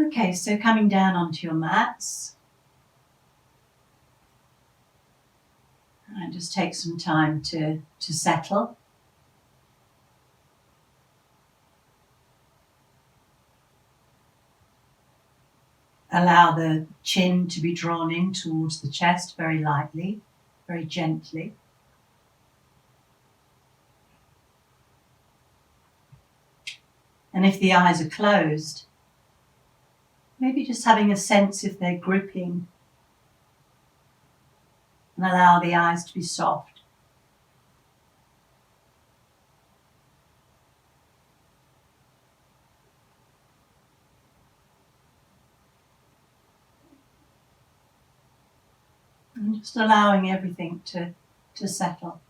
Okay, so coming down onto your mats, and just take some time to settle. Allow the chin to be drawn in towards the chest very lightly, very gently. And if the eyes are closed, maybe just having a sense if they're gripping, and allow the eyes to be soft. And just allowing everything to settle.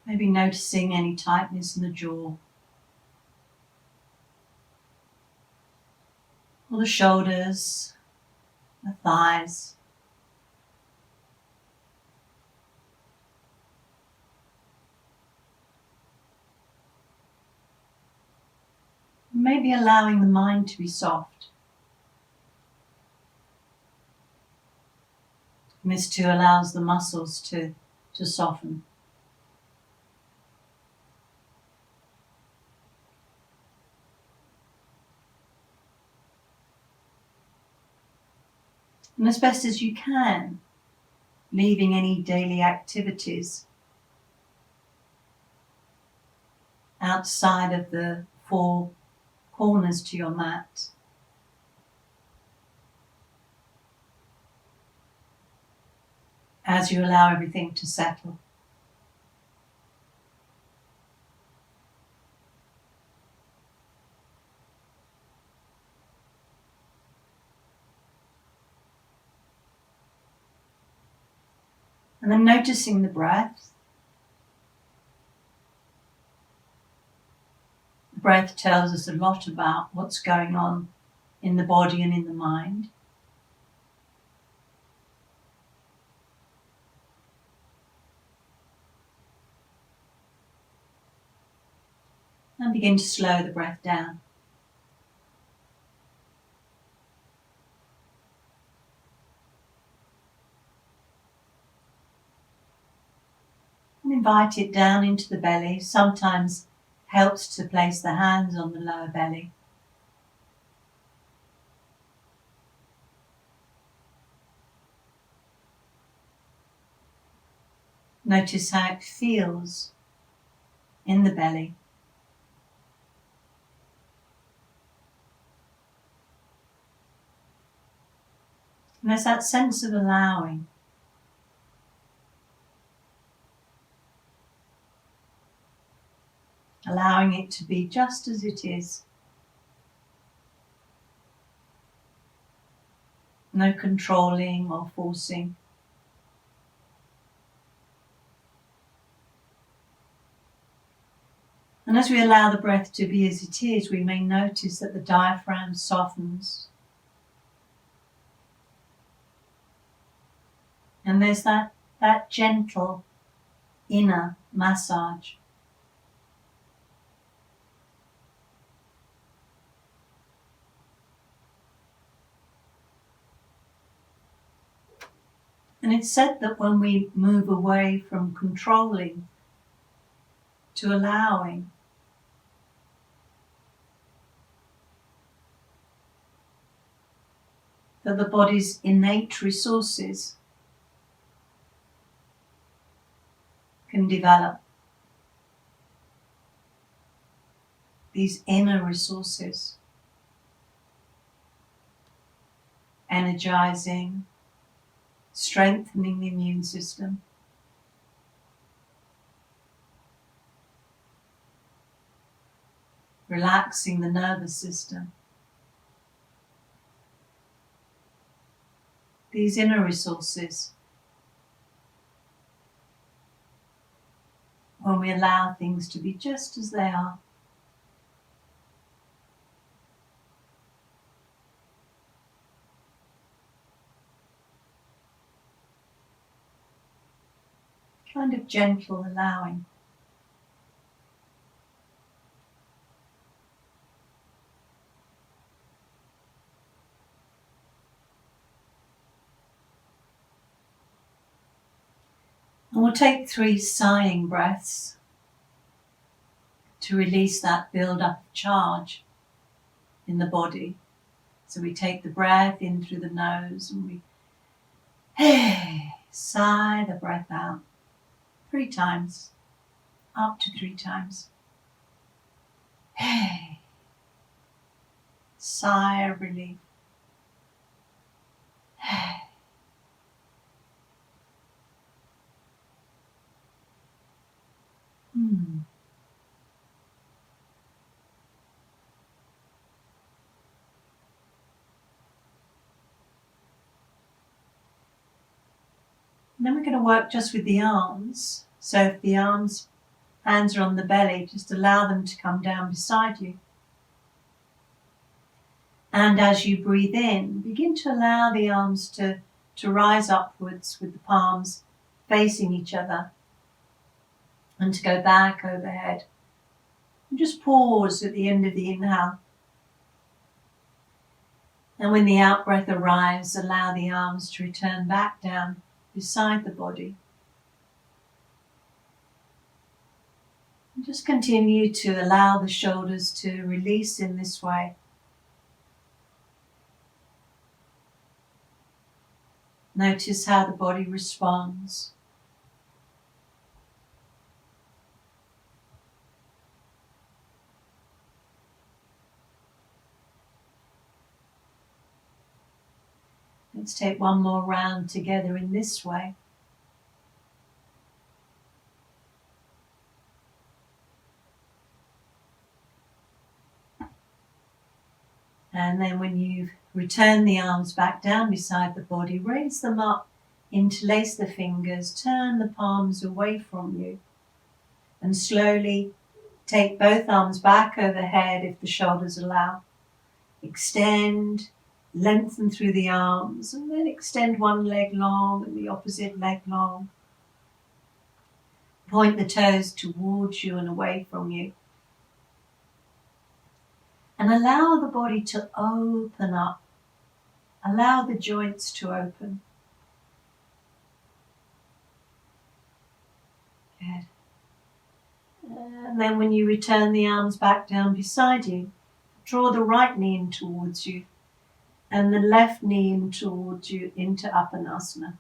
Maybe noticing any tightness in the jaw, or the shoulders, the thighs. Maybe allowing the mind to be soft. And this too allows the muscles to soften. And as best as you can, leaving any daily activities outside of the four corners to your mat. As you allow everything to settle. And then noticing the breath. The breath tells us a lot about what's going on in the body and in the mind. And begin to slow the breath down. And invite it down into the belly. Sometimes helps to place the hands on the lower belly. Notice how it feels in the belly. And there's that sense of allowing. Allowing it to be just as it is. No controlling or forcing. And as we allow the breath to be as it is, we may notice that the diaphragm softens. And there's that gentle inner massage. And it's said that when we move away from controlling to allowing, that the body's innate resources can develop. These inner resources, energizing, strengthening the immune system, relaxing the nervous system. These inner resources, when we allow things to be just as they are, kind of gentle allowing. And we'll take 3 sighing breaths to release that build-up of charge in the body. So we take the breath in through the nose and we sigh the breath out 3 times, up to 3 times. Sigh of relief. And then we're going to work just with the arms. So if the hands are on the belly, just allow them to come down beside you. And as you breathe in, begin to allow the arms to rise upwards with the palms facing each other and to go back overhead. And just pause at the end of the inhale. And when the out-breath arrives, allow the arms to return back down beside the body. And just continue to allow the shoulders to release in this way. Notice how the body responds. Let's take one more round together in this way. And then when you've returned the arms back down beside the body, raise them up, interlace the fingers, turn the palms away from you, and slowly take both arms back overhead if the shoulders allow. Extend, lengthen through the arms, and then extend one leg long and the opposite leg long. Point the toes towards you and away from you. And allow the body to open up. Allow the joints to open. Good. And then when you return the arms back down beside you, draw the right knee in towards you and the left knee in towards you into Upanasana.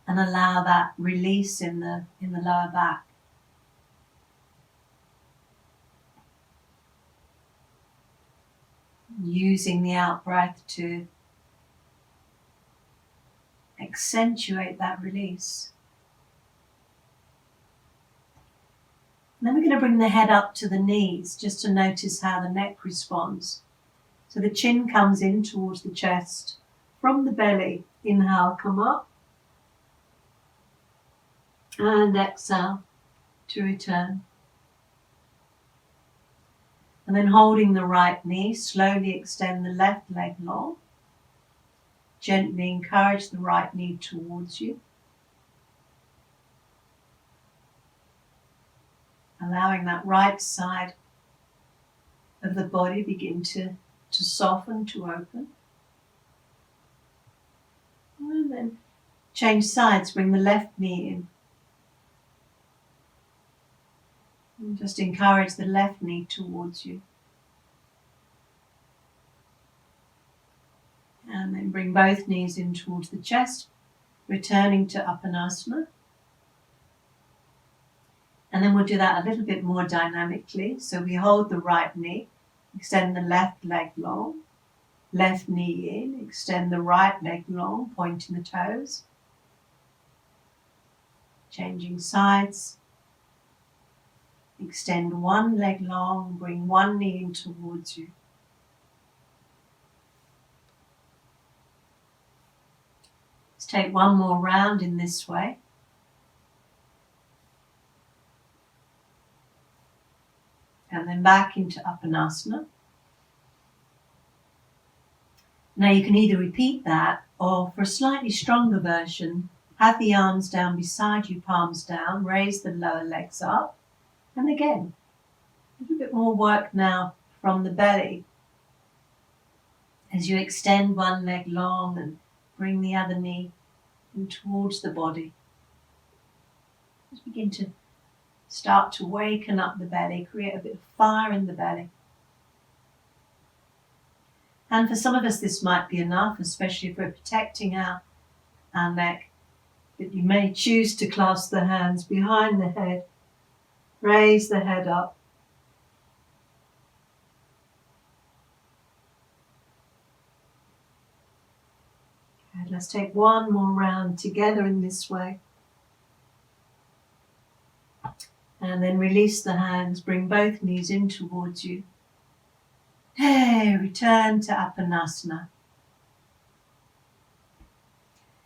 And allow that release in the lower back. Using the out-breath to accentuate that release. And then we're going to bring the head up to the knees just to notice how the neck responds. So the chin comes in towards the chest. From the belly, inhale, come up. And exhale to return. And then holding the right knee, slowly extend the left leg long. Gently encourage the right knee towards you. Allowing that right side of the body begin to soften, to open. And then change sides, bring the left knee in. And just encourage the left knee towards you. And then bring both knees in towards the chest, returning to Upanasana. And then we'll do that a little bit more dynamically. So we hold the right knee, extend the left leg long, left knee in, extend the right leg long, pointing the toes. Changing sides. Extend one leg long, bring one knee in towards you. Let's take one more round in this way. And then back into Upanasana. Now you can either repeat that or, for a slightly stronger version, Have the arms down beside you, palms down, raise the lower legs up. And again, a little bit more work now from the belly. As you extend one leg long and bring the other knee in towards the body. Just begin to start to waken up the belly, create a bit of fire in the belly. And for some of us this might be enough, especially if we're protecting our neck, but you may choose to clasp the hands behind the head, raise the head up. Good. Let's take one more round together in this way. And then release the hands, bring both knees in towards you. Hey, return to Apanasana.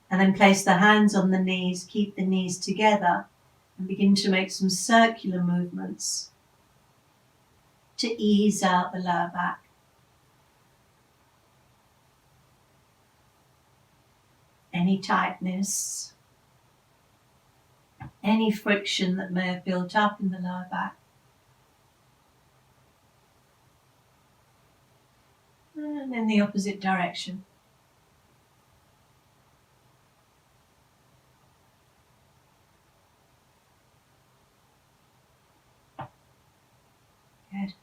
And then place the hands on the knees, keep the knees together, and begin to make some circular movements to ease out the lower back. Any tightness, any friction that may have built up in the lower back. And in the opposite direction. Good.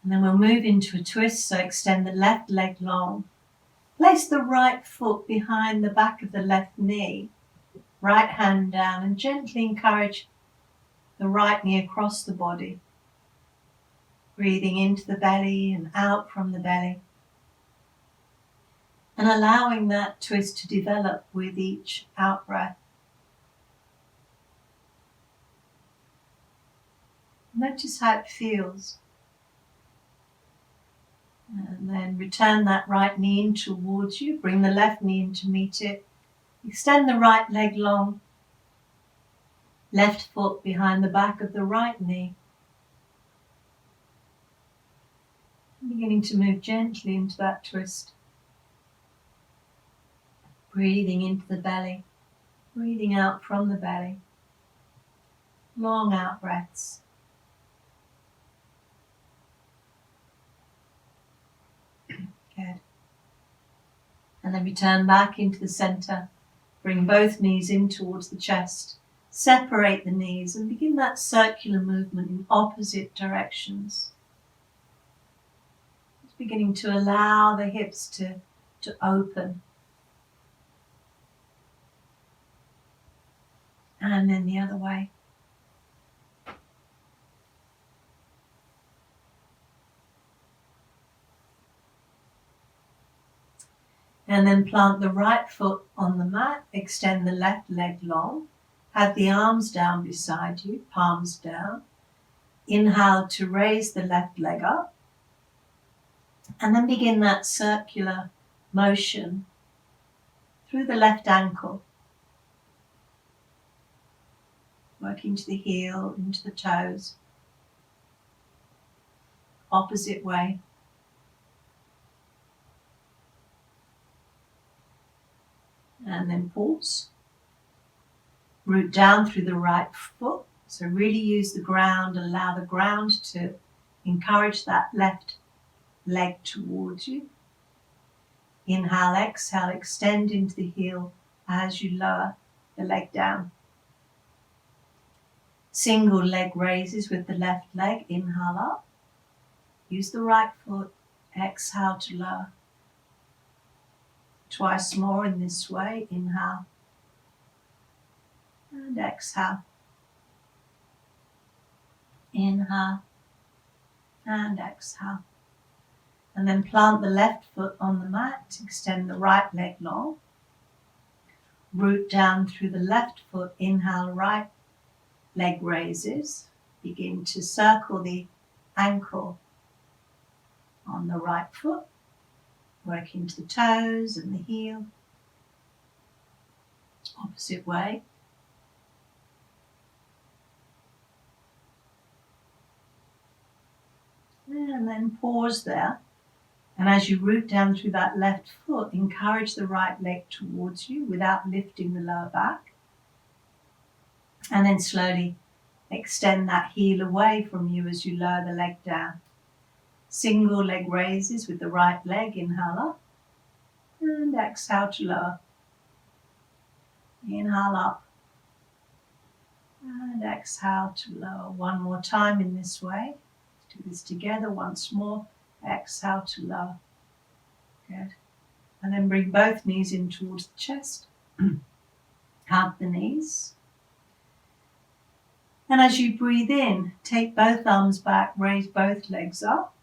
And then we'll move into a twist, so extend the left leg long. Place the right foot behind the back of the left knee, right hand down, and gently encourage the right knee across the body. Breathing into the belly and out from the belly. And allowing that twist to develop with each out breath. Notice how it feels. And then return that right knee in towards you. Bring the left knee in to meet it. Extend the right leg long. Left foot behind the back of the right knee. Beginning to move gently into that twist. Breathing into the belly. Breathing out from the belly. Long out breaths. Good. And then return back into the center. Bring both knees in towards the chest. Separate the knees and begin that circular movement in opposite directions. It's beginning to allow the hips to open. And then the other way. And then plant the right foot on the mat, extend the left leg long, have the arms down beside you, palms down. Inhale to raise the left leg up, and then begin that circular motion through the left ankle, working to the heel, into the toes, opposite way. And then pause. Root down through the right foot. So really use the ground, allow the ground to encourage that left leg towards you. Inhale, exhale, extend into the heel as you lower the leg down. Single leg raises with the left leg. Inhale up. Use the right foot. Exhale to lower. Twice more in this way. Inhale and exhale. Inhale and exhale. And then plant the left foot on the mat. Extend the right leg long. Root down through the left foot. Inhale, right leg raises. Begin to circle the ankle on the right foot. Working to the toes and the heel. Opposite way. And then pause there. And as you root down through that left foot, encourage the right leg towards you without lifting the lower back. And then slowly extend that heel away from you as you lower the leg down. Single leg raises with the right leg, inhale up. And exhale to lower. Inhale up. And exhale to lower. One more time in this way. Let's do this together once more. Exhale to lower. Good. And then bring both knees in towards the chest. Hug the knees. And as you breathe in, take both arms back, raise both legs up.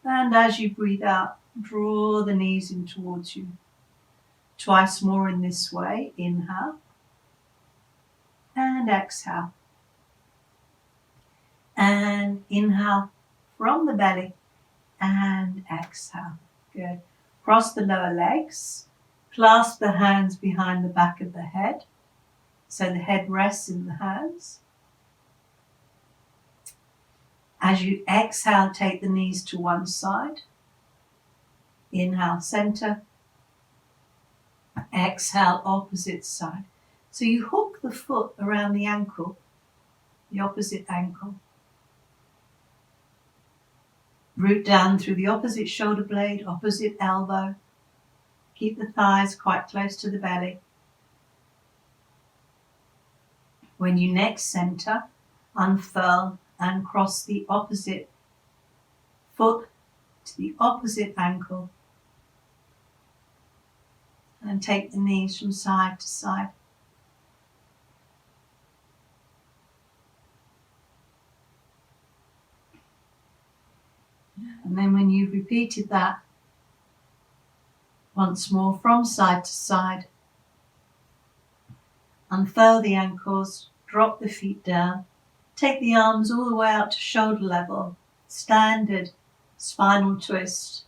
And as you breathe out, draw the knees in towards you. Twice more in this way. Inhale. And exhale. And inhale from the belly. And exhale. Good. Cross the lower legs. Clasp the hands behind the back of the head. So the head rests in the hands. As you exhale, take the knees to one side. Inhale, center. Exhale, opposite side. So you hook the foot around the ankle, the opposite ankle. Root down through the opposite shoulder blade, opposite elbow. Keep the thighs quite close to the belly. When you next center, unfurl and cross the opposite foot to the opposite ankle. And take the knees from side to side. And then when you've repeated that once more from side to side, unfurl the ankles, drop the feet down, take the arms all the way out to shoulder level, standard spinal twist.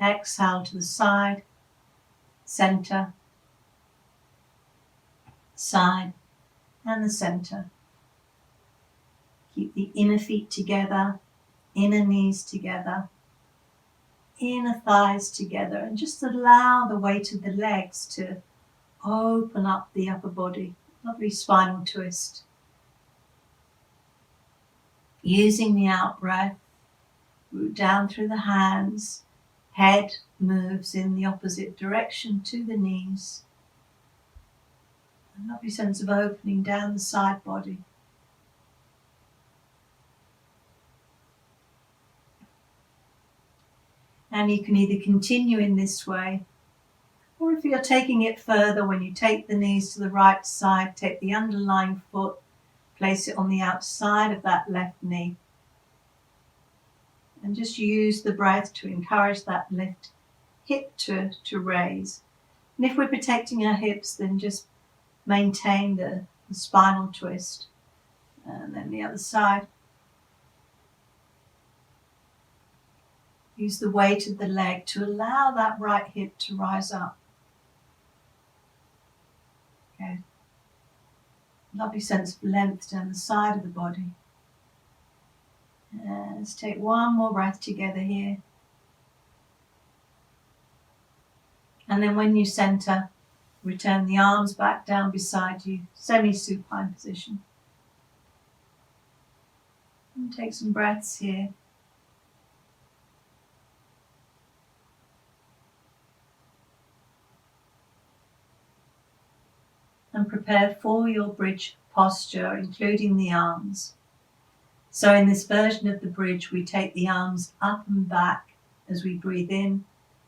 Exhale to the side, center, side, and the center. Keep the inner feet together, inner knees together, inner thighs together, and just allow the weight of the legs to open up the upper body. Lovely spinal twist. Using the out breath, root down through the hands, head moves in the opposite direction to the knees. A lovely sense of opening down the side body. And you can either continue in this way, or if you're taking it further, when you take the knees to the right side, take the underlying foot, place it on the outside of that left knee. And just use the breath to encourage that left hip to raise. And if we're protecting our hips, then just maintain the spinal twist. And then the other side. Use the weight of the leg to allow that right hip to rise up. Okay. Lovely sense of length down the side of the body. And let's take one more breath together here. And then when you center, return the arms back down beside you, semi-supine position. And take some breaths here. And prepare for your bridge posture, including the arms. So in this version of the bridge, we take the arms up and back as we breathe in,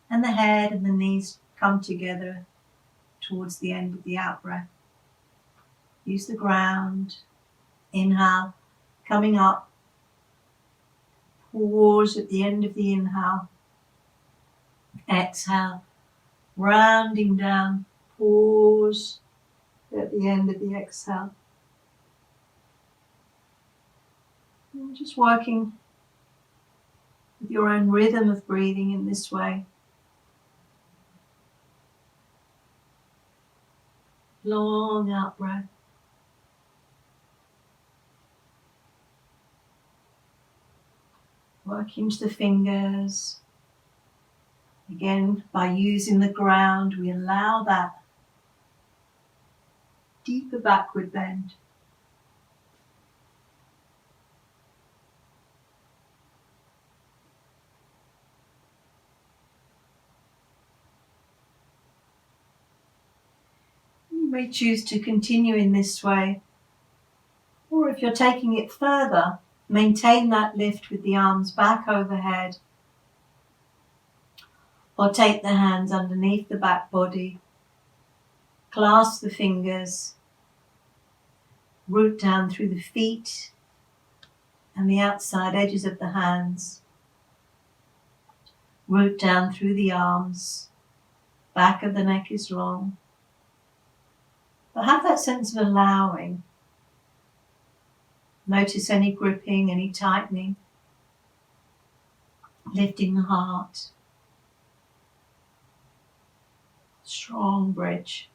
and the head and the knees come together towards the end of the out breath. Use the ground. Inhale, coming up. Pause at the end of the inhale. Exhale, rounding down. Pause at the end of the exhale. And just working with your own rhythm of breathing in this way. Long out breath. Working to the fingers, Again, by using the ground, we allow that deeper backward bend. You may choose to continue in this way, or if you're taking it further, maintain that lift with the arms back overhead, or take the hands underneath the back body, clasp the fingers, root down through the feet and the outside edges of the hands, root down through the arms, back of the neck is long. But have that sense of allowing. Notice any gripping, any tightening, lifting the heart. Strong bridge.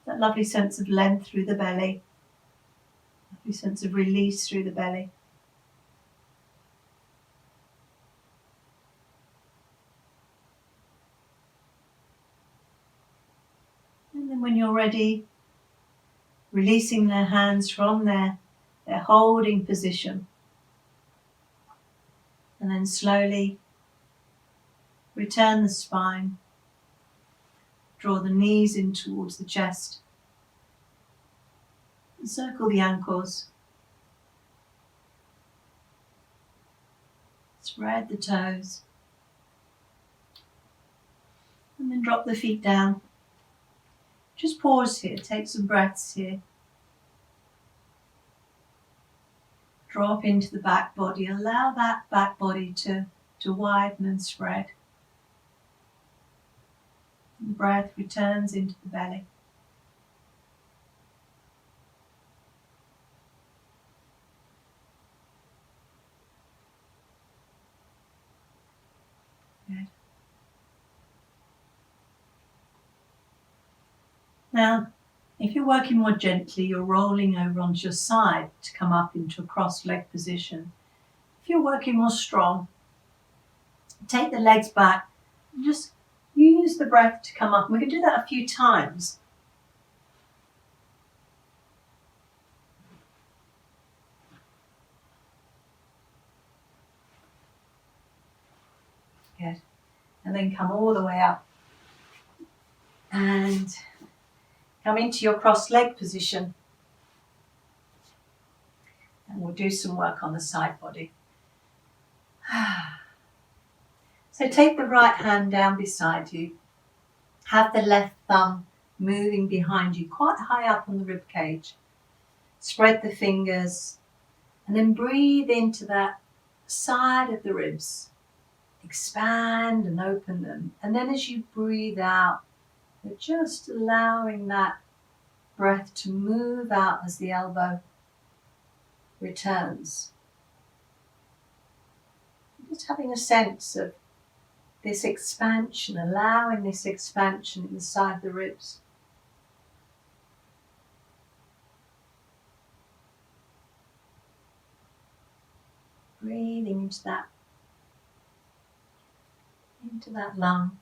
That lovely sense of length through the belly, lovely sense of release through the belly. And then when you're ready, releasing their hands from their holding position. And then slowly return the spine. Draw the knees in towards the chest. Circle the ankles. Spread the toes. And then drop the feet down. Just pause here, take some breaths here. Drop into the back body. Allow that back body to widen and spread. The breath returns into the belly. Good. Now, if you're working more gently, you're rolling over onto your side to come up into a crossed leg position. If you're working more strong, take the legs back and just use the breath to come up. We can do that a few times. Good. And then come all the way up. And come into your crossed leg position. And we'll do some work on the side body. So take the right hand down beside you. Have the left thumb moving behind you, quite high up on the rib cage. Spread the fingers and then breathe into that side of the ribs. Expand and open them. And then as you breathe out, you're just allowing that breath to move out as the elbow returns. Just having a sense of this expansion, allowing this expansion inside the ribs. Breathing into that lung.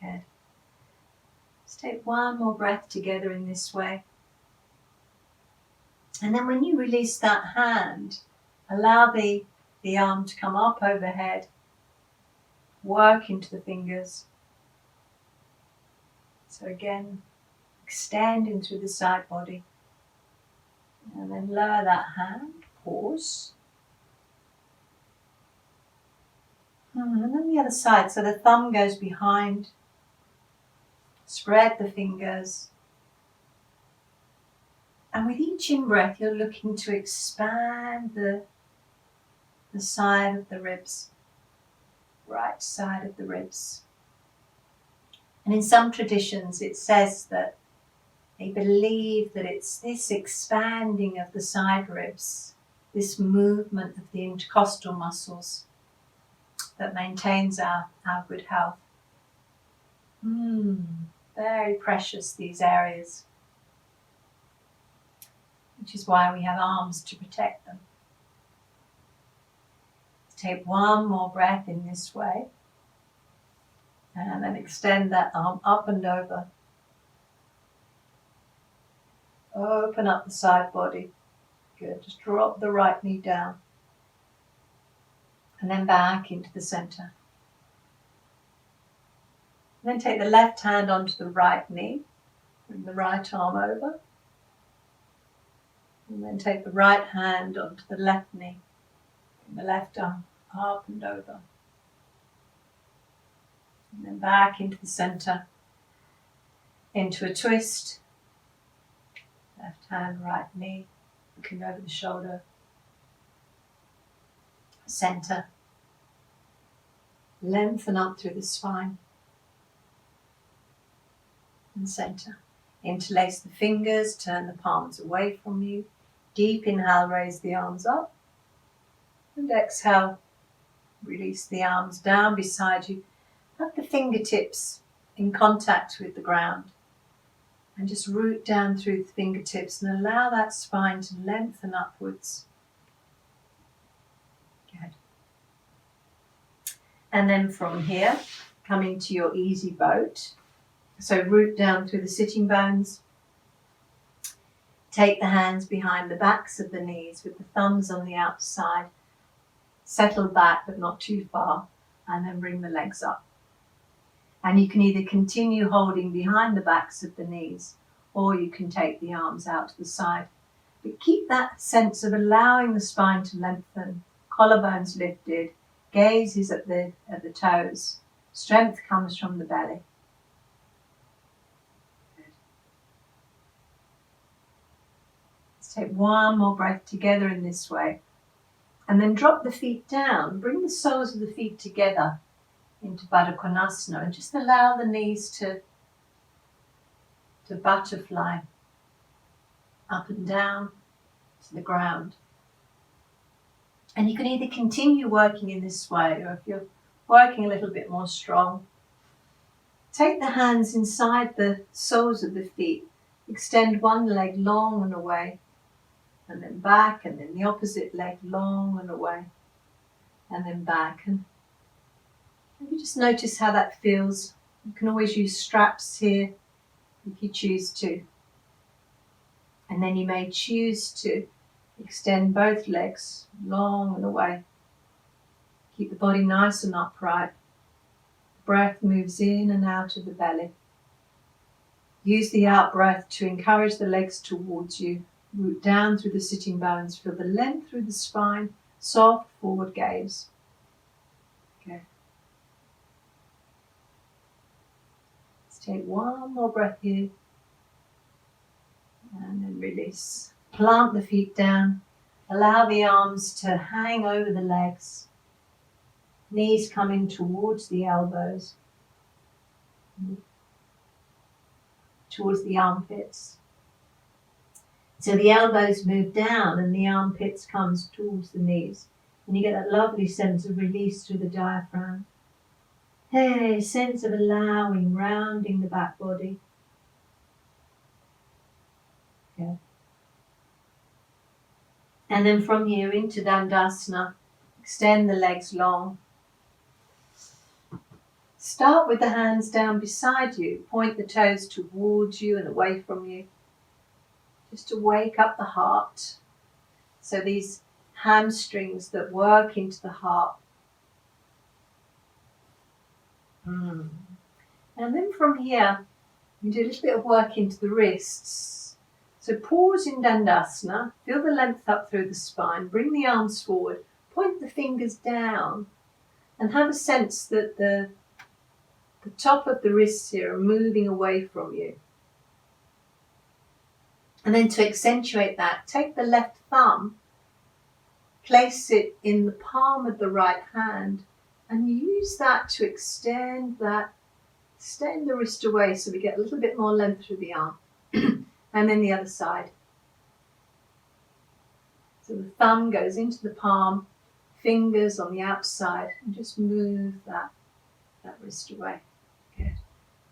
Good. Let's take one more breath together in this way. And then when you release that hand, allow the arm to come up overhead. Work into the fingers. So again, extending through the side body. And then lower that hand, pause. And then the other side, so the thumb goes behind. Spread the fingers. And with each in-breath, you're looking to expand the side of the ribs, right side of the ribs. And in some traditions, it says that they believe that it's this expanding of the side ribs, this movement of the intercostal muscles that maintains our good health. Very precious, these areas, which is why we have arms to protect them. take one more breath in this way. And then extend that arm up and over. Open up the side body. Good. Just drop the right knee down. And then back into the center. And then take the left hand onto the right knee. Bring the right arm over. And then take the right hand onto the left knee. Bring the left arm up and over. And then back into the center. Into a twist. Left hand, right knee. Looking over the shoulder. Center. Lengthen up through the spine. And center. Interlace the fingers, turn the palms away from you. Deep inhale, raise the arms up. And exhale, release the arms down beside you. Have the fingertips in contact with the ground. And just root down through the fingertips and allow that spine to lengthen upwards. Good. And then from here, coming to your easy boat. So root down through the sitting bones. Take the hands behind the backs of the knees with the thumbs on the outside. Settle back but not too far. And then bring the legs up. And you can either continue holding behind the backs of the knees or you can take the arms out to the side. But keep that sense of allowing the spine to lengthen, collarbones lifted, gaze is at the toes. Strength comes from the belly. Good. Let's take one more breath together in this way. And then drop the feet down. Bring the soles of the feet together into Baddha Konasana and just allow the knees to butterfly up and down to the ground. And you can either continue working in this way, or if you're working a little bit more strong, take the hands inside the soles of the feet, extend one leg long and away, and then back, and then the opposite leg long and away, and then back. And maybe just notice how that feels. You can always use straps here if you choose to. And then you may choose to extend both legs long and away. Keep the body nice and upright. Breath moves in and out of the belly. Use the out breath to encourage the legs towards you. Root down through the sitting bones. Feel the length through the spine. Soft forward gaze. Okay. Take one more breath here and then release. Plant the feet down. Allow the arms to hang over the legs. Knees coming towards the elbows, towards the armpits. So the elbows move down and the armpits comes towards the knees. And you get that lovely sense of release through the diaphragm. Hey, sense of allowing, rounding the back body. Okay. And then from here into Dandasana, extend the legs long. Start with the hands down beside you. Point the toes towards you and away from you. Just to wake up the heart. So these hamstrings that work into the heart. And then from here, you do a little bit of work into the wrists. So pause in Dandasana, feel the length up through the spine, bring the arms forward, point the fingers down, and have a sense that the top of the wrists here are moving away from you. And then to accentuate that, take the left thumb, place it in the palm of the right hand, and use that to extend the wrist away so we get a little bit more length through the arm. And then the other side. So the thumb goes into the palm, fingers on the outside, and just move that wrist away. Good.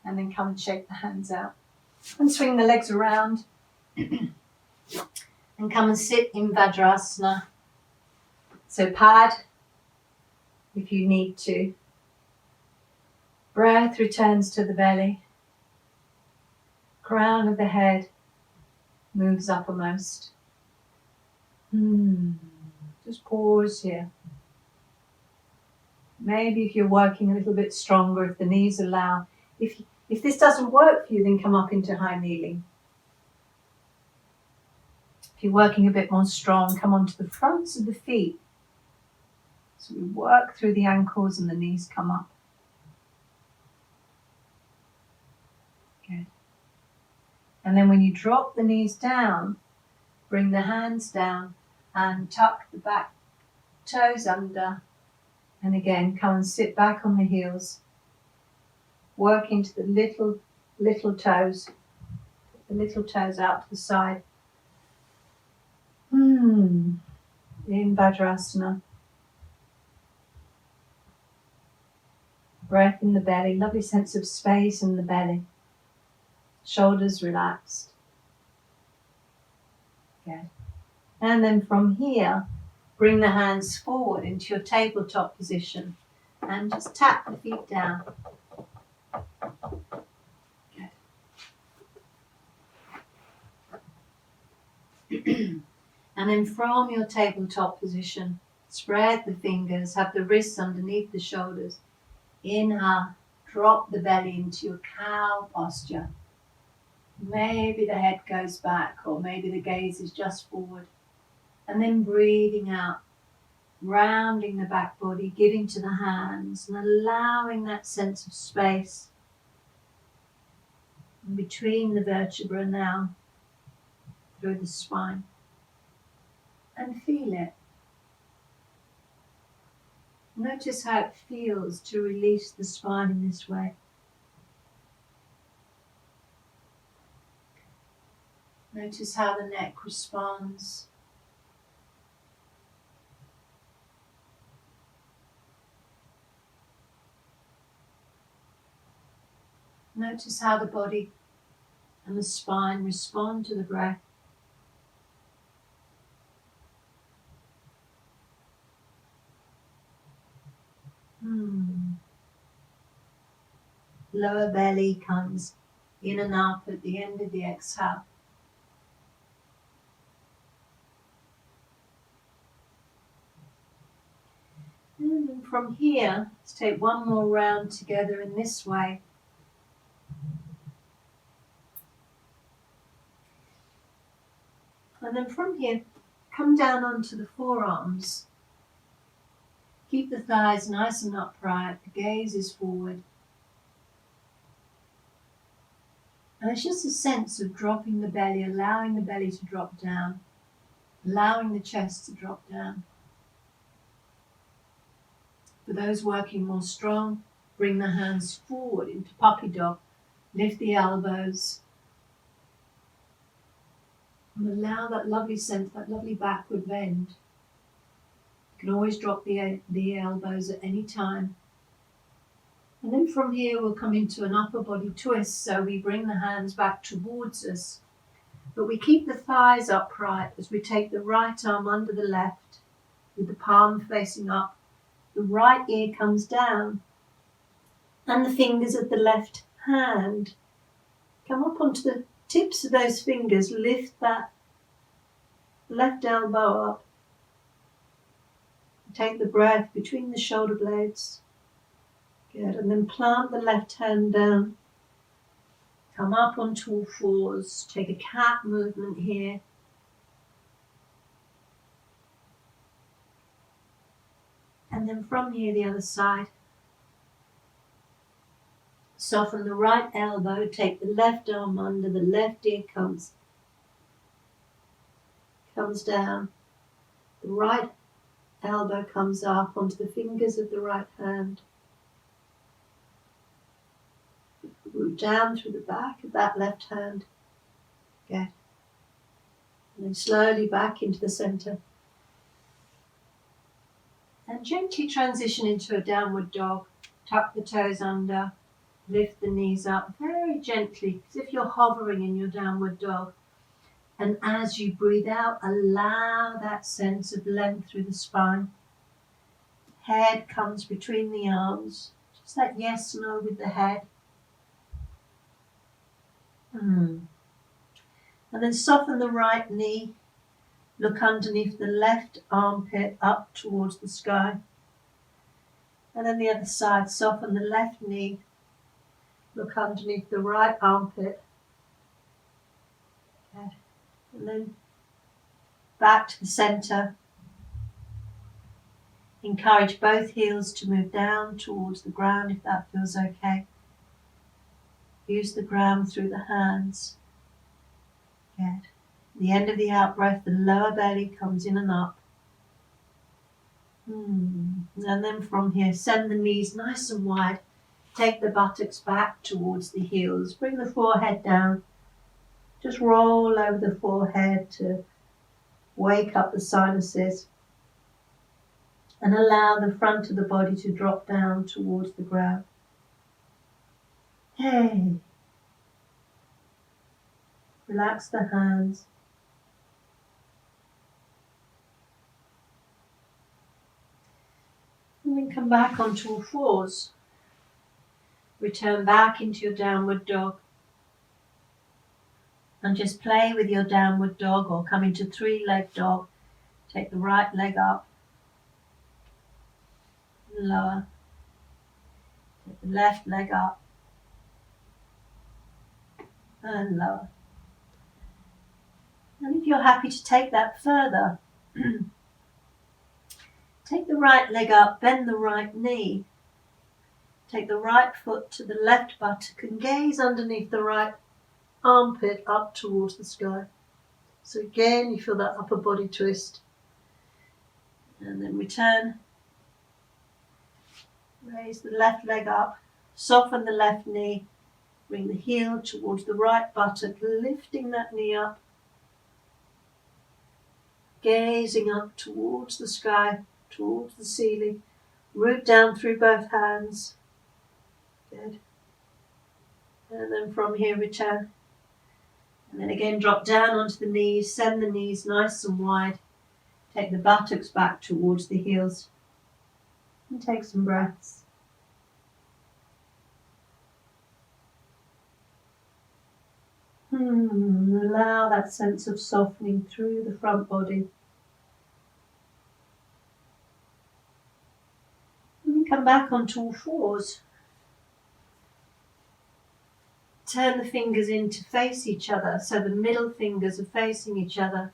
And then come and shake the hands out. And swing the legs around. And come and sit in Vajrasana. So pad if you need to. Breath returns to the belly. Crown of the head moves uppermost. Just pause here. Maybe if you're working a little bit stronger, if the knees allow. If this doesn't work for you, then come up into high kneeling. If you're working a bit more strong, come onto the fronts of the feet. So we work through the ankles and the knees come up. Good. And then when you drop the knees down, bring the hands down and tuck the back toes under. And again, come and sit back on the heels. Work into the little toes. The little toes out to the side. In Vajrasana. Breath in the belly, lovely sense of space in the belly. Shoulders relaxed. Good. And then from here, bring the hands forward into your tabletop position and just tap the feet down. Good. And then from your tabletop position, spread the fingers, have the wrists underneath the shoulders. Inhale, drop the belly into your cow posture. Maybe the head goes back or maybe the gaze is just forward. And then breathing out, rounding the back body, giving to the hands and allowing that sense of space in between the vertebra now through the spine. And feel it. Notice how it feels to release the spine in this way. Notice how the neck responds. Notice how the body and the spine respond to the breath. Lower belly comes in and up at the end of the exhale. And from here, let's take one more round together in this way. And then from here, come down onto the forearms. Keep the thighs nice and upright, the gaze is forward. And it's just a sense of dropping the belly, allowing the belly to drop down, allowing the chest to drop down. For those working more strong, bring the hands forward into puppy dog, lift the elbows, and allow that lovely sense, that lovely backward bend. You can always drop the elbows at any time. And then from here we'll come into an upper body twist, so we bring the hands back towards us. But we keep the thighs upright as we take the right arm under the left with the palm facing up. The right ear comes down and the fingers of the left hand come up onto the tips of those fingers. Lift that left elbow up. Take the breath between the shoulder blades. Good. And then plant the left hand down. Come up onto all fours. Take a cat movement here. And then from here, the other side. Soften the right elbow. Take the left arm under. The left ear comes down. The right elbow comes up onto the fingers of the right hand. Root down through the back of that left hand. Good. And then slowly back into the center. And gently transition into a downward dog. Tuck the toes under. Lift the knees up very gently, as if you're hovering in your downward dog. And as you breathe out, allow that sense of length through the spine. Head comes between the arms. Just that yes, no with the head. And then soften the right knee. Look underneath the left armpit up towards the sky. And then the other side, soften the left knee. Look underneath the right armpit. Okay. And then back to the center. Encourage both heels to move down towards the ground if that feels okay. Use the ground through the hands. Good. At the end of the out breath, the lower belly comes in and up. And then from here, send the knees nice and wide. Take the buttocks back towards the heels. Bring the forehead down. Just roll over the forehead to wake up the sinuses. And allow the front of the body to drop down towards the ground. Hey. Relax the hands. And then come back onto all fours. Return back into your downward dog. And just play with your downward dog or come into three-leg dog. Take the right leg up. And lower. Take the left leg up. And lower. And if you're happy to take that further, take the right leg up, bend the right knee. Take the right foot to the left buttock and gaze underneath the right armpit up towards the sky. So again, you feel that upper body twist. And then return. Raise the left leg up. Soften the left knee. Bring the heel towards the right buttock, lifting that knee up. Gazing up towards the sky, towards the ceiling. Root down through both hands. Good. And then from here, return. And then again, drop down onto the knees. Send the knees nice and wide. Take the buttocks back towards the heels. And take some breaths. Allow that sense of softening through the front body. And then come back onto all fours. Turn the fingers in to face each other, so the middle fingers are facing each other.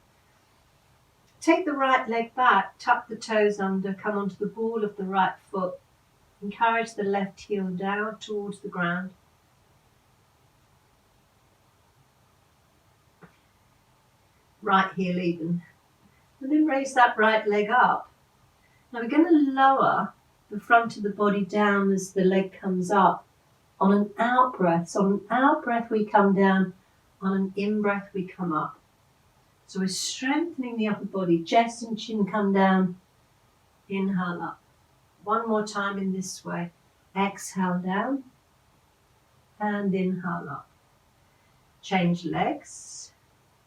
Take the right leg back, tuck the toes under, come onto the ball of the right foot. Encourage the left heel down towards the ground. Right heel even. And then raise that right leg up. Now we're going to lower the front of the body down as the leg comes up on an out breath. So on an out breath we come down, on an in breath we come up. So we're strengthening the upper body. Chest and chin come down. Inhale up. One more time in this way. Exhale down and inhale up. Change legs.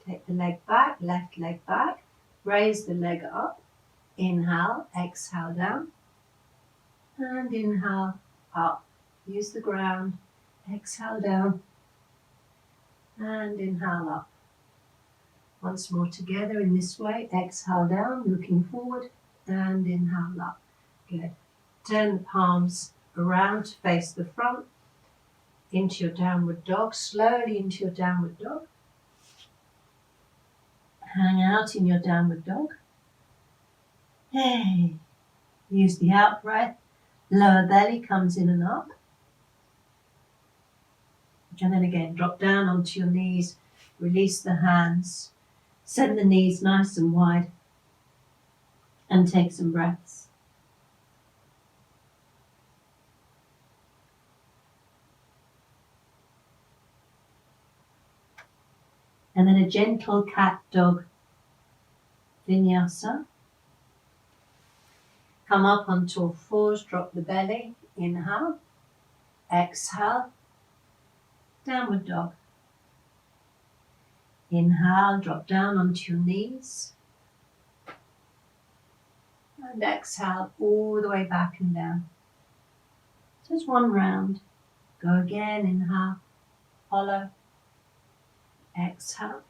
Take the leg back, left leg back. Raise the leg up. Inhale, exhale down. And inhale up. Use the ground. Exhale down. And inhale up. Once more together in this way. Exhale down, looking forward. And inhale up. Good. Turn the palms around to face the front. Into your downward dog. Slowly into your downward dog. Hang out in your downward dog. Hey. Use the out breath. Lower belly comes in and up. And then again, drop down onto your knees. Release the hands. Send the knees nice and wide. And take some breaths. And then a gentle cat dog vinyasa. Come up onto all fours, drop the belly, inhale, exhale, downward dog. Inhale, drop down onto your knees. And exhale all the way back and down. Just one round. Go again, inhale, hollow, exhale.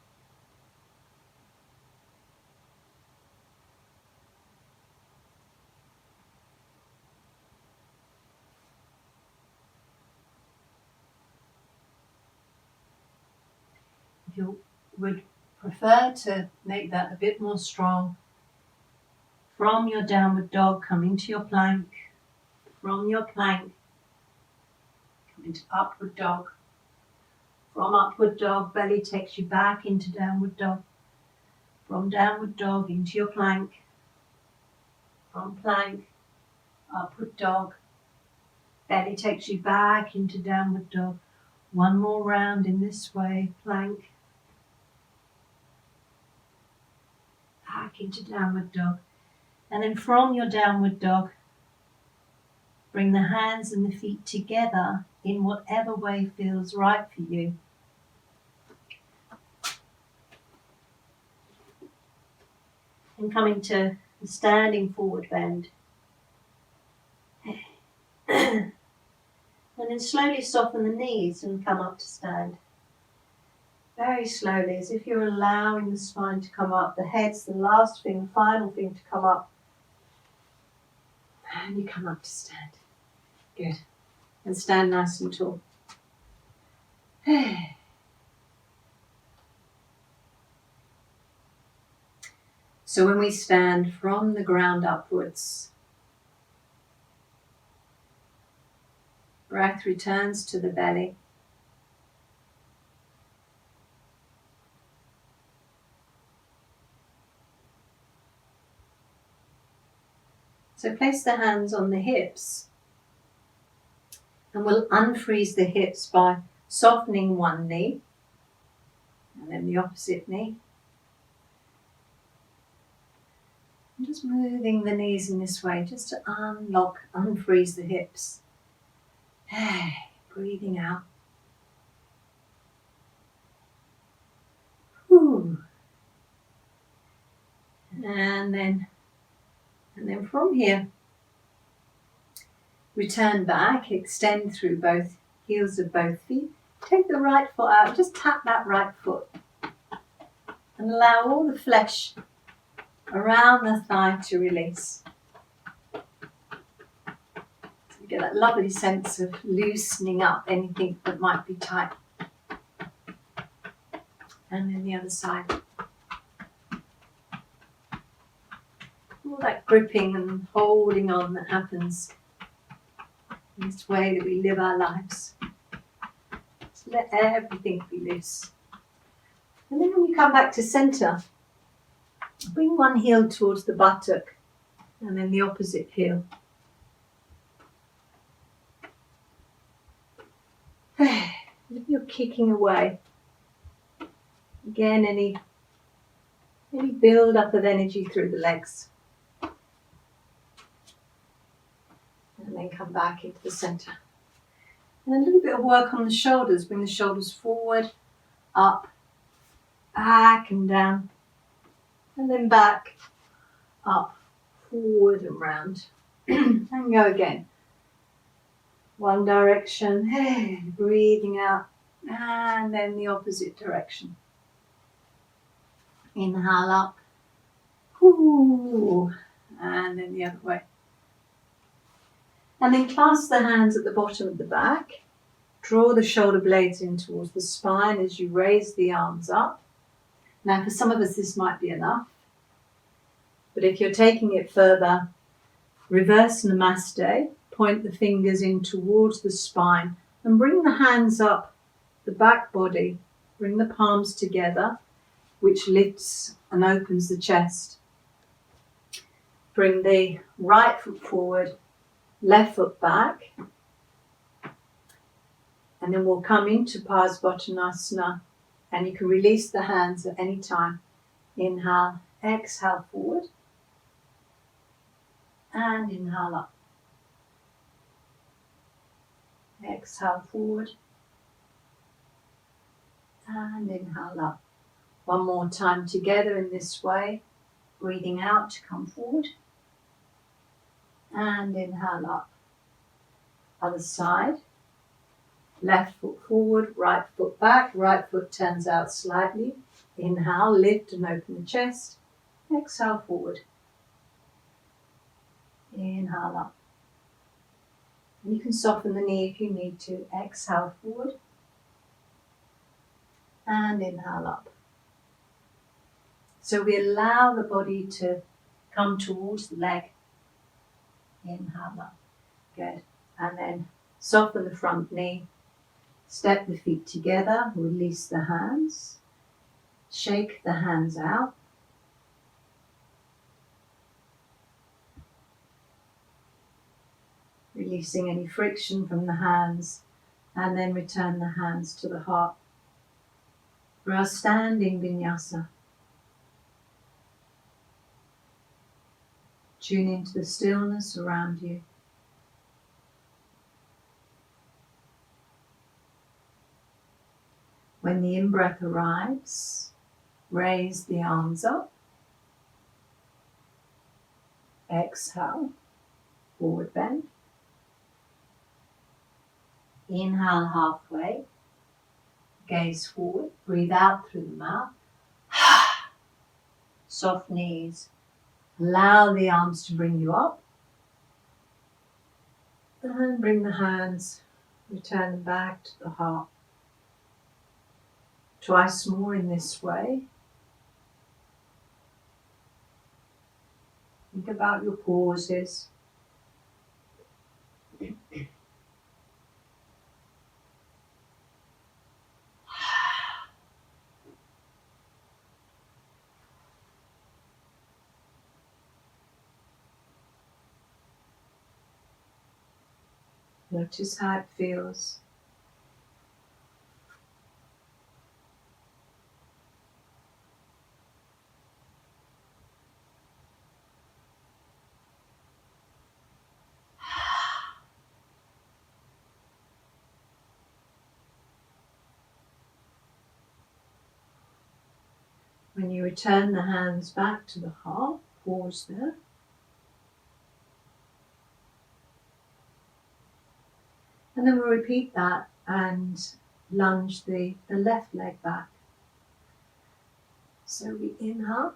If you would prefer to make that a bit more strong, from your downward dog, come into your plank. From your plank, come into upward dog. From upward dog, belly takes you back into downward dog. From downward dog into your plank. From plank, upward dog. Belly takes you back into downward dog. One more round in this way, plank. Back into downward dog. And then from your downward dog, bring the hands and the feet together in whatever way feels right for you. And come into the standing forward bend. And then slowly soften the knees and come up to stand. Very slowly, as if you're allowing the spine to come up. The head's the last thing, final thing to come up. And you come up to stand. Good. And stand nice and tall. So when we stand from the ground upwards, breath returns to the belly. So place the hands on the hips, and we'll unfreeze the hips by softening one knee and then the opposite knee. And just moving the knees in this way just to unlock, unfreeze the hips. Breathing out. Whew. And then from here, return back, extend through both heels of both feet. Take the right foot out, just tap that right foot. And allow all the flesh around the thigh to release. So you get that lovely sense of loosening up anything that might be tight. And then the other side. All that gripping and holding on that happens in this way that we live our lives. So let everything be loose. And then when you come back to centre, bring one heel towards the buttock and then the opposite heel. If you're kicking away, again, any build up of energy through the legs. And then come back into the centre. And a little bit of work on the shoulders. Bring the shoulders forward, up, back and down. And then back, up, forward and round. And go again. One direction, breathing out. And then the opposite direction. Inhale up. Ooh, and then the other way. And then clasp the hands at the bottom of the back. Draw the shoulder blades in towards the spine as you raise the arms up. Now, for some of us, this might be enough. But if you're taking it further, reverse Namaste. Point the fingers in towards the spine and bring the hands up the back body. Bring the palms together, which lifts and opens the chest. Bring the right foot forward, left foot back, and then we'll come into Parsvottanasana, and you can release the hands at any time. Inhale, exhale forward, and inhale up. Exhale forward, and inhale up. One more time together in this way, breathing out to come forward. and inhale up. Other side. Left foot forward, right foot back, right foot turns out slightly. Inhale, lift and open the chest. Exhale, forward. Inhale up. And you can soften the knee if you need to. Exhale, forward. And inhale up. So we allow the body to come towards the leg. Inhale up. Good. And then soften the front knee. Step the feet together. Release the hands. Shake the hands out. Releasing any friction from the hands. And then return the hands to the heart. For our standing vinyasa. Tune into the stillness around you. When the in-breath arrives, raise the arms up. Exhale, forward bend. Inhale halfway, gaze forward, breathe out through the mouth. Soft knees. Allow the arms to bring you up. And bring the hands, return them back to the heart. Twice more in this way. Think about your pauses. Notice how it feels. When you return the hands back to the heart, pause there. And then we'll repeat that and lunge the left leg back. So we inhale,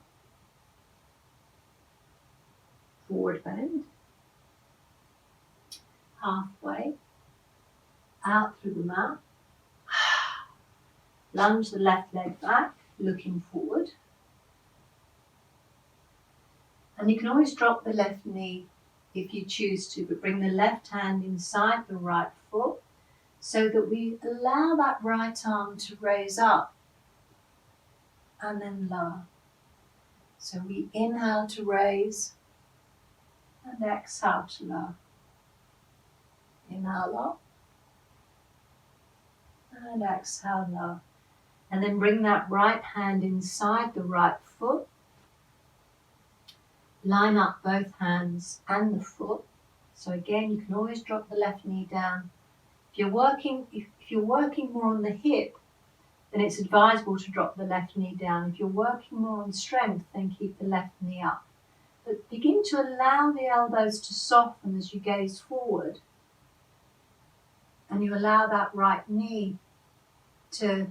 forward bend, halfway, out through the mouth. Lunge the left leg back, looking forward. And you can always drop the left knee if you choose to, but bring the left hand inside the right foot so that we allow that right arm to raise up and then lower. So we inhale to raise and exhale to lower. Inhale up and exhale lower. And then bring that right hand inside the right foot. Line up both hands and the foot. So again, you can always drop the left knee down. If you're working more on the hip, then it's advisable to drop the left knee down. If you're working more on strength, then keep the left knee up. But begin to allow the elbows to soften as you gaze forward. And you allow that right knee to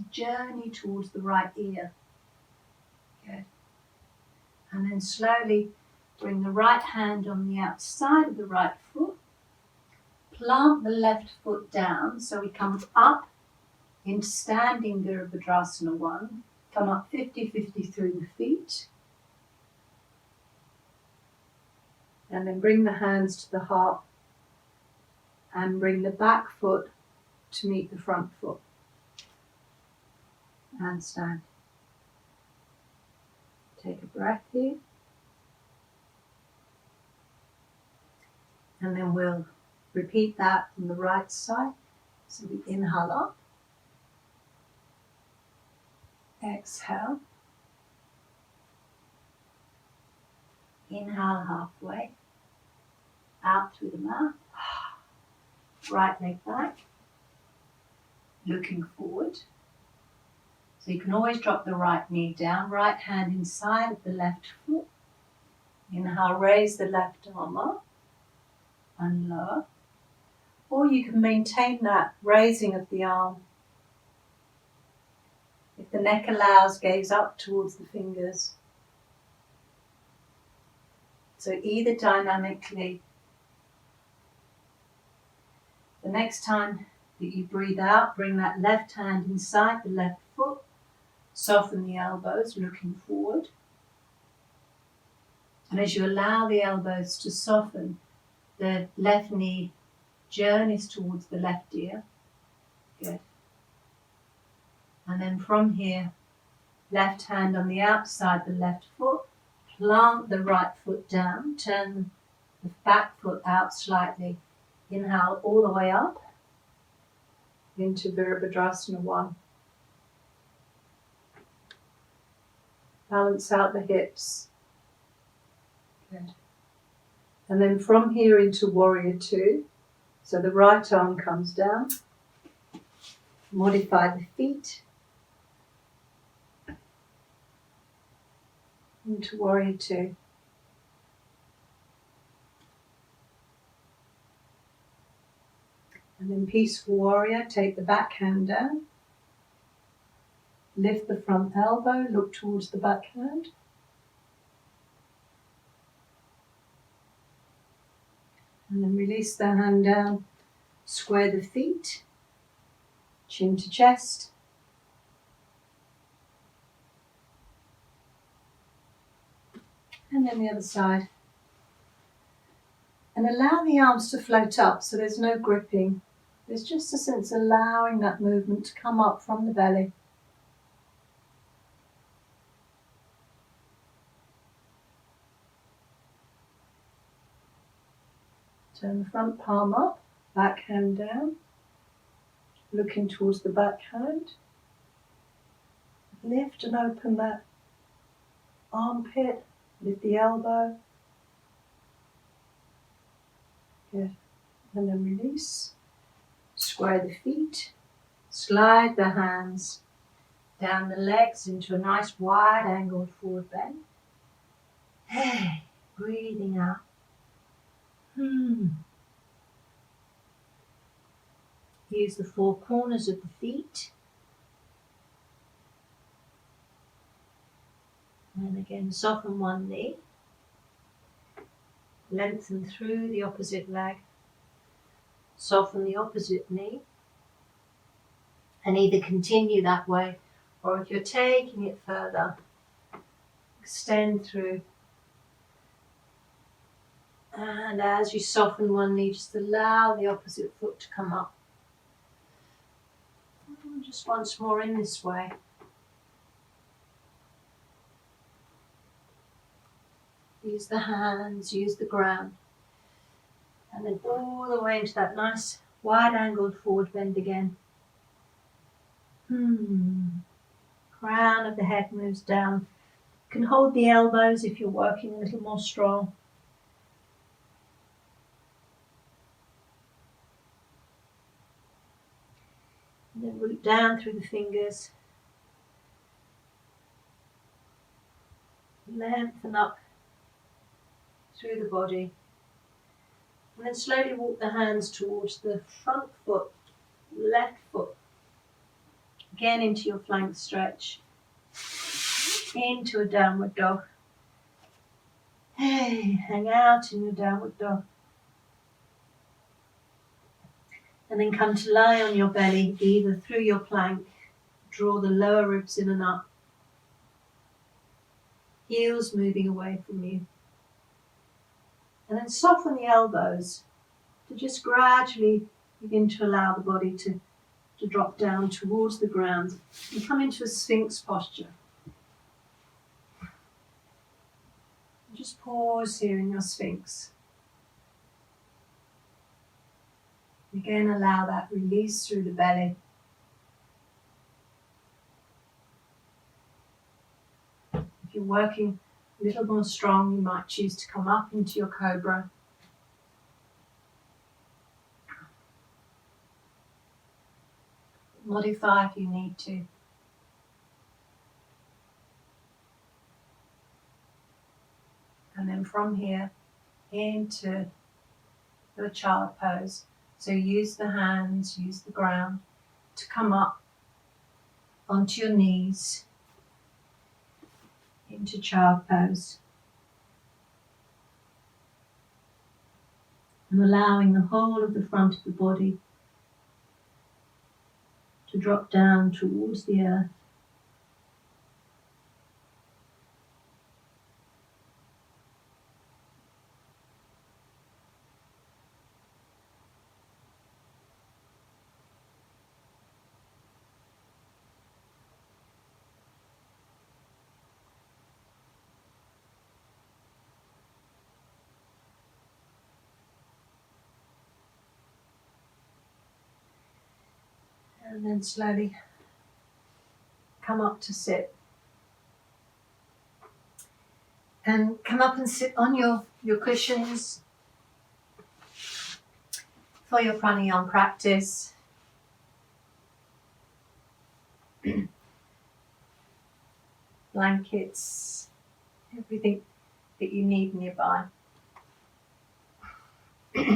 journey towards the right ear. Good. And then slowly bring the right hand on the outside of the right foot. Plant the left foot down so we come up into standing Virabhadrasana 1. Come up 50-50 through the feet. And then bring the hands to the heart and bring the back foot to meet the front foot. And stand. Take a breath here. And then we'll repeat that on the right side. So we inhale up. Exhale. Inhale halfway. Out through the mouth. Right leg back. Looking forward. So you can always drop the right knee down, right hand inside of the left foot. Inhale, raise the left arm up. and lower. Or you can maintain that raising of the arm. If the neck allows, gaze up towards the fingers. So either dynamically. The next time that you breathe out, bring that left hand inside the left foot. Soften the elbows, looking forward. And as you allow the elbows to soften, the left knee journeys towards the left ear. Good. And then from here, left hand on the outside the left foot, plant the right foot down, turn the back foot out slightly. Inhale all the way up into Virabhadrasana 1. Balance out the hips. Good. And then from here into Warrior 2. So the right arm comes down. Modify the feet. Into Warrior 2. And then Peaceful Warrior, take the back hand down. Lift the front elbow, look towards the back hand. And then release the hand down, square the feet, chin to chest. And then the other side. And allow the arms to float up so there's no gripping. There's just a sense of allowing that movement to come up from the belly. Turn the front palm up, back hand down, looking towards the back hand. Lift and open that armpit, lift the elbow. Good. And then release. Square the feet, slide the hands down the legs into a nice wide angled forward bend. Hey, breathing out. Use the four corners of the feet. And again, soften one knee. Lengthen through the opposite leg. Soften the opposite knee. And either continue that way, or if you're taking it further, extend through. And as you soften one knee, just allow the opposite foot to come up. And just once more in this way. Use the hands, use the ground. And then all the way into that nice wide angled forward bend again. Crown of the head moves down. You can hold the elbows if you're working a little more strong. And then root down through the fingers. Lengthen up through the body. And then slowly walk the hands towards the front foot, left foot. Again into your flank stretch. Into a downward dog. Hey, hang out in your downward dog. And then come to lie on your belly, either through your plank, draw the lower ribs in and up. Heels moving away from you. And then soften the elbows to just gradually begin to allow the body to drop down towards the ground and come into a Sphinx posture. Just pause here in your Sphinx. Again, allow that release through the belly. If you're working a little more strong, you might choose to come up into your cobra. Modify if you need to. And then from here into a child pose. So use the hands, use the ground to come up onto your knees into child pose. And allowing the whole of the front of the body to drop down towards the earth. And then slowly come up to sit. And come up and sit on your cushions for your pranayama practice. Blankets, everything that you need nearby. Good.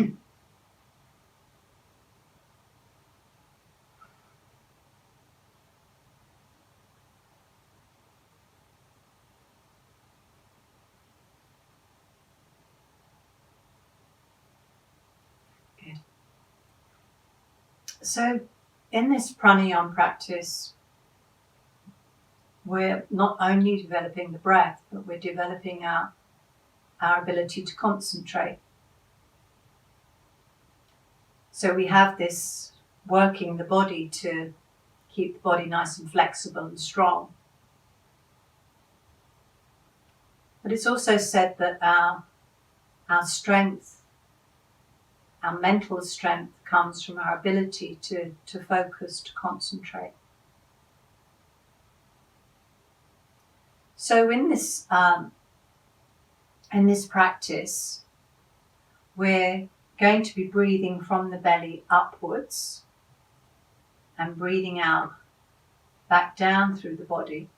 So in this pranayama practice, we're not only developing the breath, but we're developing our ability to concentrate. So we have this working the body to keep the body nice and flexible and strong. But it's also said that our strength, our mental strength, comes from our ability to focus, to concentrate. So in this practice, we're going to be breathing from the belly upwards and breathing out back down through the body.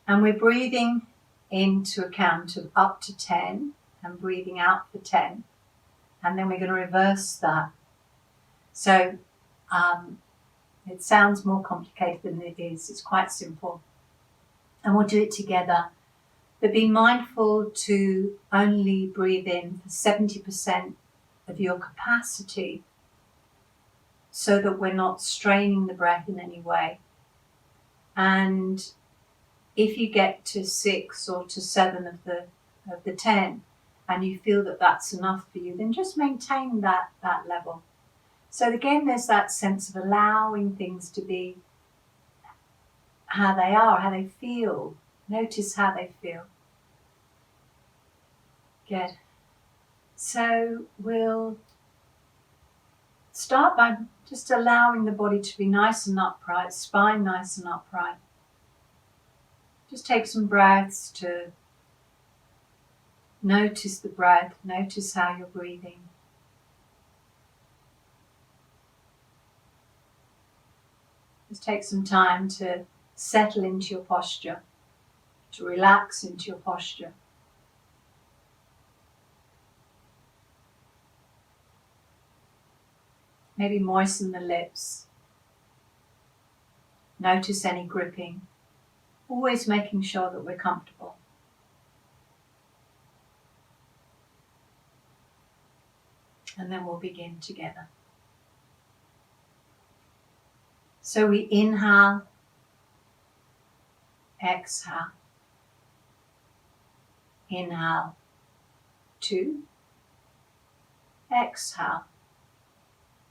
And we're breathing into a count of up to 10 and breathing out for 10. And then we're going to reverse that. So it sounds more complicated than it is. It's quite simple. And we'll do it together. But be mindful to only breathe in for 70% of your capacity so that we're not straining the breath in any way. And if you get to 6 or to 7 of the 10 and you feel that that's enough for you, then just maintain that level. So again, there's that sense of allowing things to be how they are, how they feel. Notice how they feel. Good. So we'll start by just allowing the body to be nice and upright, spine nice and upright. Just take some breaths to notice the breath, notice how you're breathing. Just take some time to settle into your posture, to relax into your posture. Maybe moisten the lips. Notice any gripping. Always making sure that we're comfortable. And then we'll begin together. So we inhale, exhale. Inhale, 2. Exhale,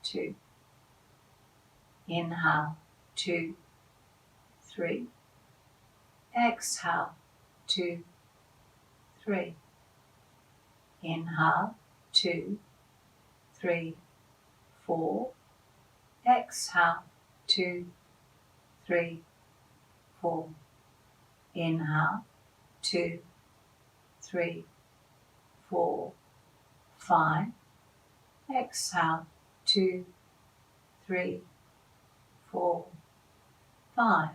2. Inhale, 2, 3. Exhale, 2, 3. Inhale, 2, 3, 4. Exhale, 2, 3, 4. Inhale, 2, 3, 4, 5. Exhale, 2, 3, 4, 5.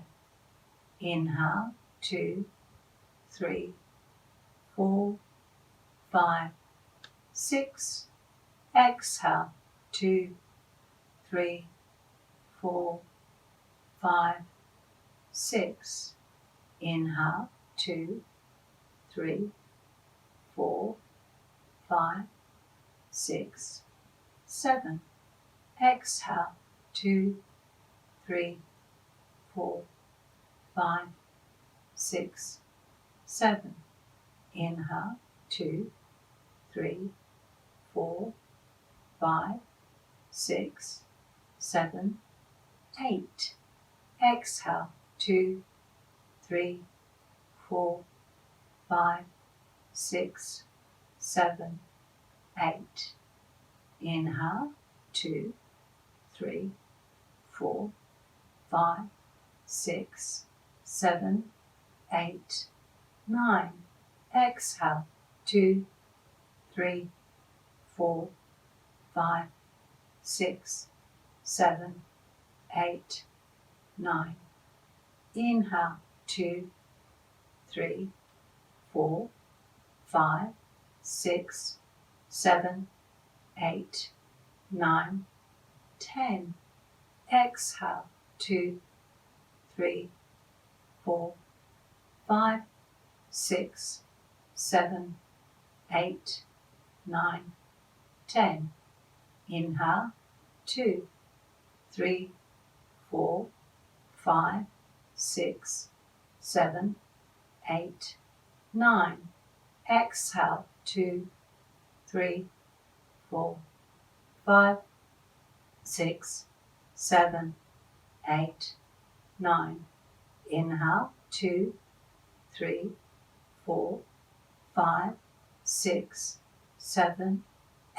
Inhale, 2, 3, 4, 5, 6. Exhale, 2, 3, 4, 5, 6. Inhale, 2, 3, 4, 5, 6, 7. Exhale, 2, 3, 4, 5, 6, 7. Inhale, 2, 3, 4, 5, 6, 7, 8. Exhale, 2, 3, 4, 5, 6, 7, 8. Inhale, 2, 3, 4, 5, 6, 7, 8, 9. Exhale, 2, 3, 4, 5, 6, 7, 8, 9. Inhale, 2, 3, 4, 5, 6, 7, 8, 9, 10. Exhale, 2, 3, 4, 5, 6, 7, 8, 9, 10. Inhale, 2, 3, 4, 5, 6, 7, 8, 9. Exhale, 2, 3, 4, 5, 6, 7, 8, 9. Inhale, 2, 3, 4, 5, 6, 7,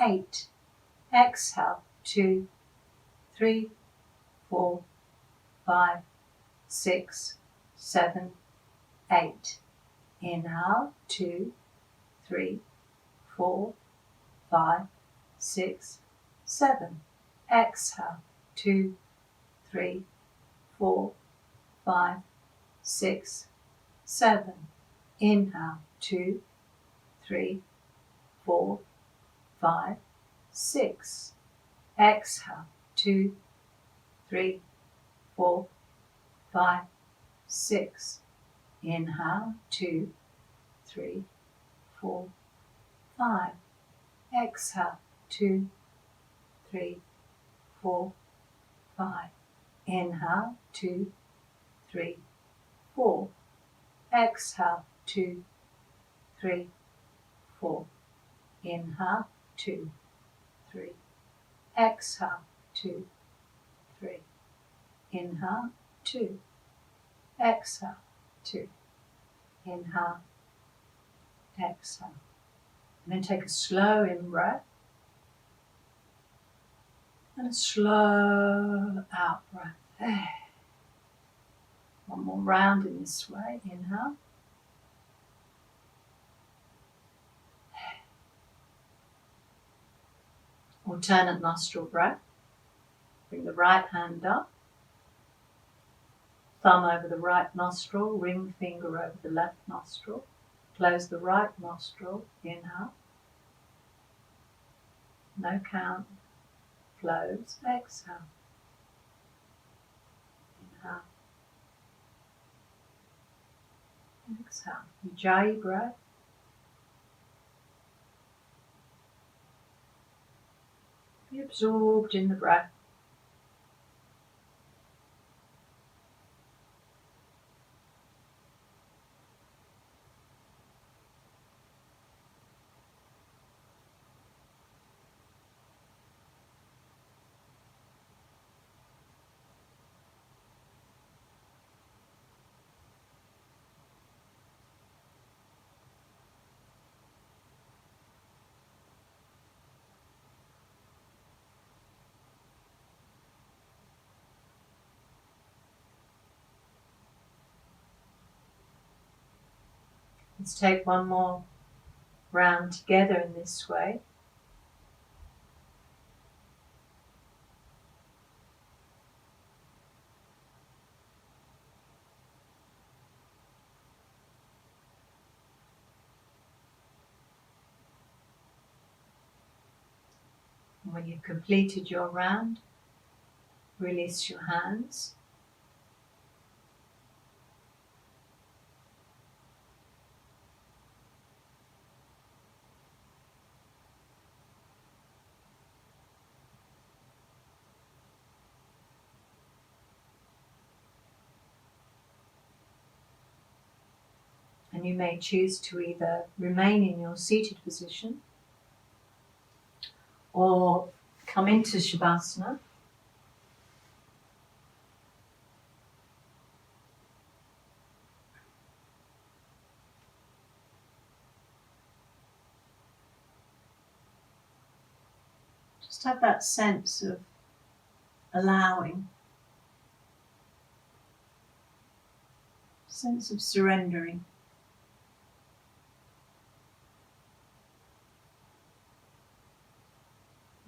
8. Exhale, 2, 3, 4, 5, 6, 7, 8. Inhale, 2, 3, 4, 5, 6, 7. Exhale, 2, 3, 4, 5, 6, 7. Inhale, 2, 3, 4, 5, 6. Exhale, 2, 3, 4, 5, 6. Inhale, 2, 3, 4, 5. Exhale, 2, 3, 4, 5. Inhale, 2, 3, 4. Exhale, 2, 3, 4. Inhale, 2, 3. Exhale, 2, 3. Inhale, 2. Exhale, 2. Inhale, exhale. And then take a slow in breath and a slow out breath. One more round in this way. Inhale. Alternate nostril breath. Bring the right hand up. Thumb over the right nostril, ring finger over the left nostril. Close the right nostril. Inhale. No count. Close. Exhale. Inhale. Exhale. Ujjayi breath. Be absorbed in the breath. Let's take one more round together in this way. When you've completed your round, release your hands. And you may choose to either remain in your seated position or come into Shavasana. Just have that sense of allowing, sense of surrendering.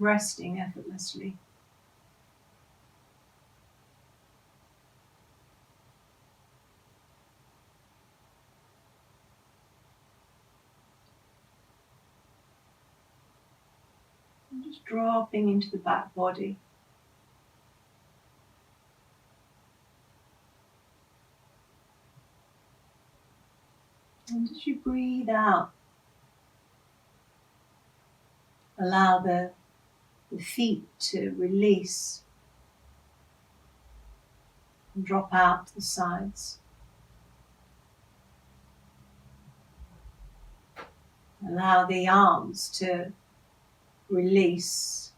Resting effortlessly. And just dropping into the back body. And as you breathe out, allow the feet to release and drop out to the sides. Allow the arms to release,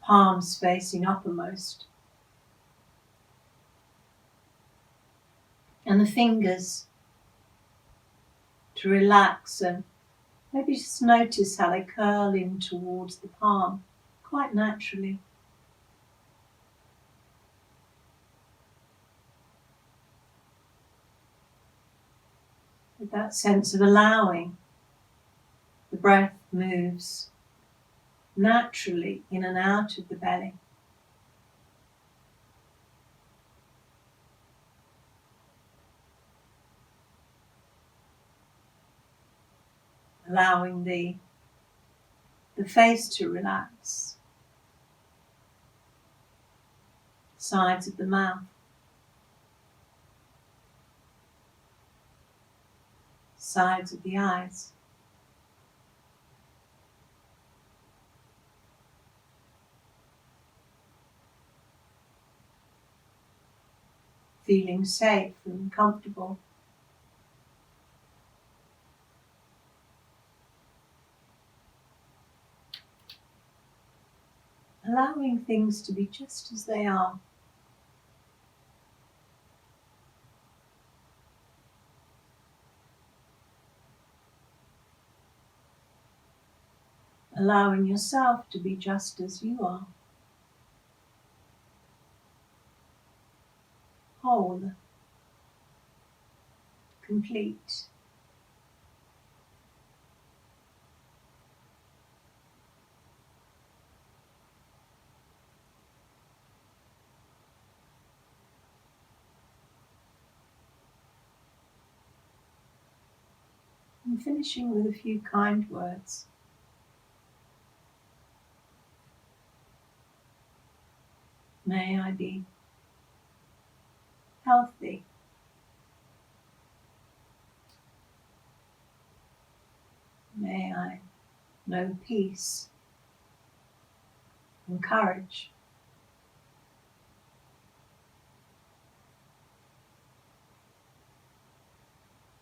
palms facing uppermost. And the fingers to relax, and maybe just notice how they curl in towards the palm quite naturally. With that sense of allowing, the breath moves naturally in and out of the belly. Allowing the face to relax, sides of the mouth, sides of the eyes. Feeling safe and comfortable. Allowing things to be just as they are. Allowing yourself to be just as you are. Whole. Complete. And finishing with a few kind words. May I be healthy. May I know peace and courage.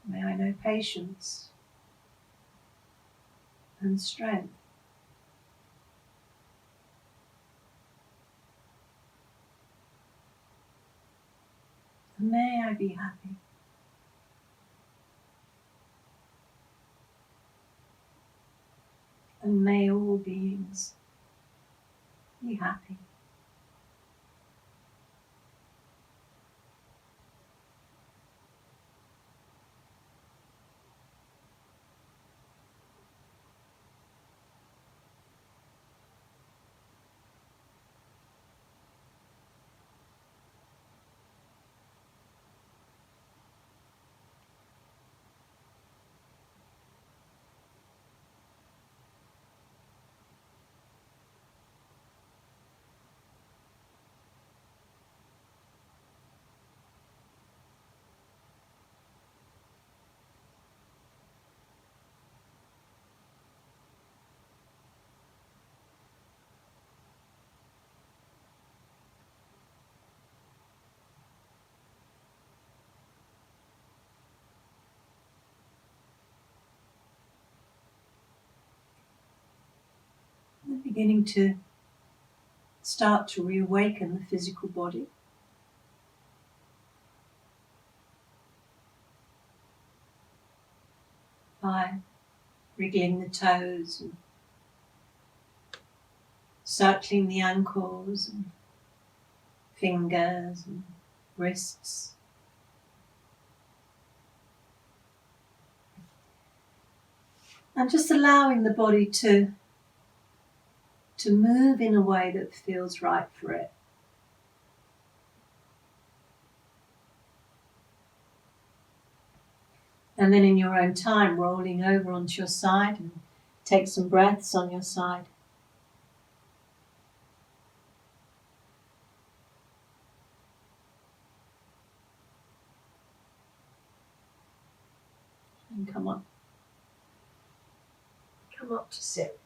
May I know patience and strength. And may I be happy. And may all beings be happy. beginning to start to reawaken the physical body. By wriggling the toes and circling the ankles and fingers and wrists. And just allowing the body to move in a way that feels right for it. And then in your own time, rolling over onto your side and take some breaths on your side. And come up. Come up to sit.